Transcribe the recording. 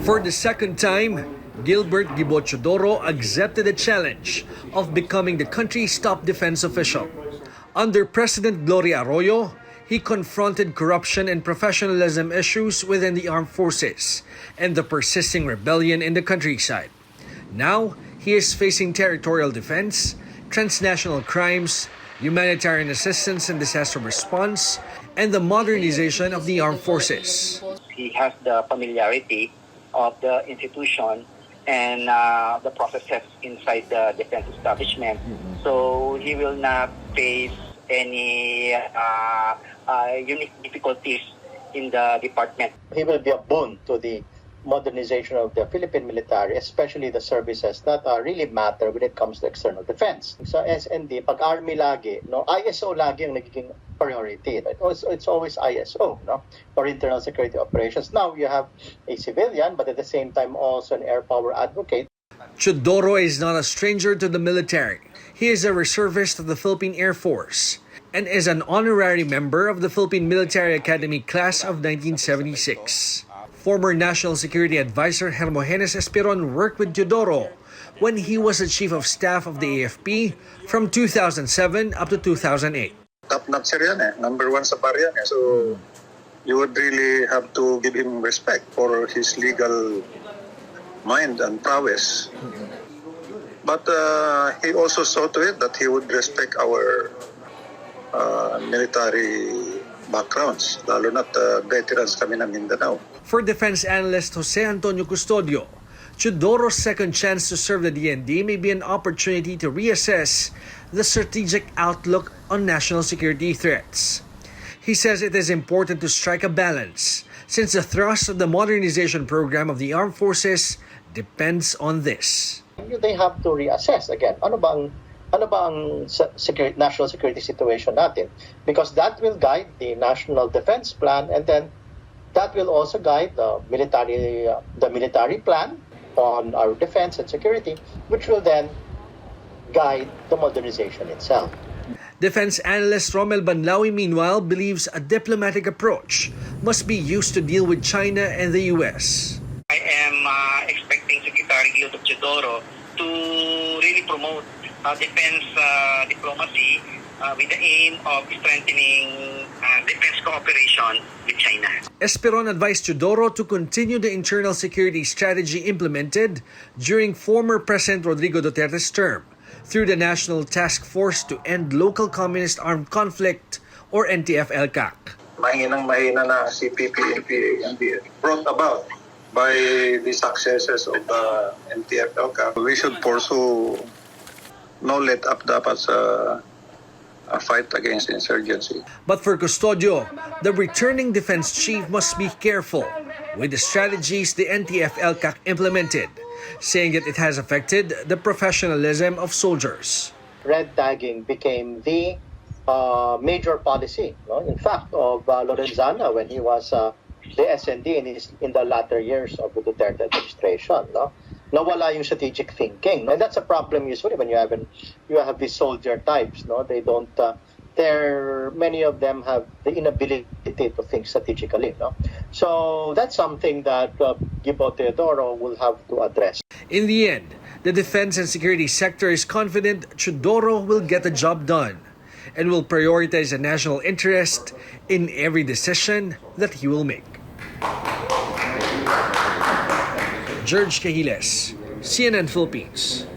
For the second time, Gilbert Gibo Teodoro accepted the challenge of becoming the country's top defense official. Under President Gloria Arroyo, he confronted corruption and professionalism issues within the armed forces and the persisting rebellion in the countryside. Now, he is facing territorial defense, transnational crimes, humanitarian assistance and disaster response, and the modernization of the armed forces. He has the familiarity of the institution and the processes inside the defense establishment. So he will not face any unique difficulties in the department. He will be a boon to the modernization of the Philippine military, especially the services that really matter when it comes to external defense. So SND, pag Army lagi, no, ISO lagi ang nagiging priority. It's always ISO, no, for internal security operations. Now you have a civilian, but at the same time also an air power advocate. Teodoro is not a stranger to the military. He is a reservist of the Philippine Air Force and is an honorary member of the Philippine Military Academy class of 1976. Former National Security Advisor Hermogenes Esperon worked with Teodoro when he was the Chief of Staff of the AFP from 2007 up to 2008. Top-notch yan eh. Number one sa bar yan eh. So, you would really have to give him respect for his legal mind and prowess. But he also saw to it that he would respect our military backgrounds, lalo na't veterans kami ng Mindanao. For defense analyst Jose Antonio Custodio, Teodoro's second chance to serve the DND may be an opportunity to reassess the strategic outlook on national security threats. He says it is important to strike a balance since the thrust of the modernization program of the armed forces depends on this. They have to reassess again. Ano bang national security situation natin? Because that will guide the national defense plan, and then that will also guide the military plan on our defense and security, which will then guide the modernization itself. Defense analyst Romel Banlawi, meanwhile, believes a diplomatic approach must be used to deal with China and the U.S. I am expecting Secretary Gilbert Teodoro to really promote defense diplomacy with the aim of strengthening defense cooperation with China. Esperon advised Teodoro to continue the internal security strategy implemented during former President Rodrigo Duterte's term through the National Task Force to End Local Communist Armed Conflict, or NTF-LCAC. Mahinang-mahina na CPP-NPA brought about by the successes of the NTF-LCAC. We should pursue no let up dapat sa a fight against insurgency. But for Custodio, the returning defense chief must be careful with the strategies the NTF-LCAC implemented, saying that it has affected the professionalism of soldiers. Red tagging became the major policy, no? In fact, of Lorenzana when he was the SND in the latter years of the Duterte administration. No? Nawala yung strategic thinking. And that's a problem usually when you have these soldier types. No, they don't. Many of them have the inability to think strategically. No, so that's something that Gibo Teodoro will have to address. In the end, the defense and security sector is confident Teodoro will get the job done and will prioritize the national interest in every decision that he will make. Gerg Cahiles, CNN Philippines.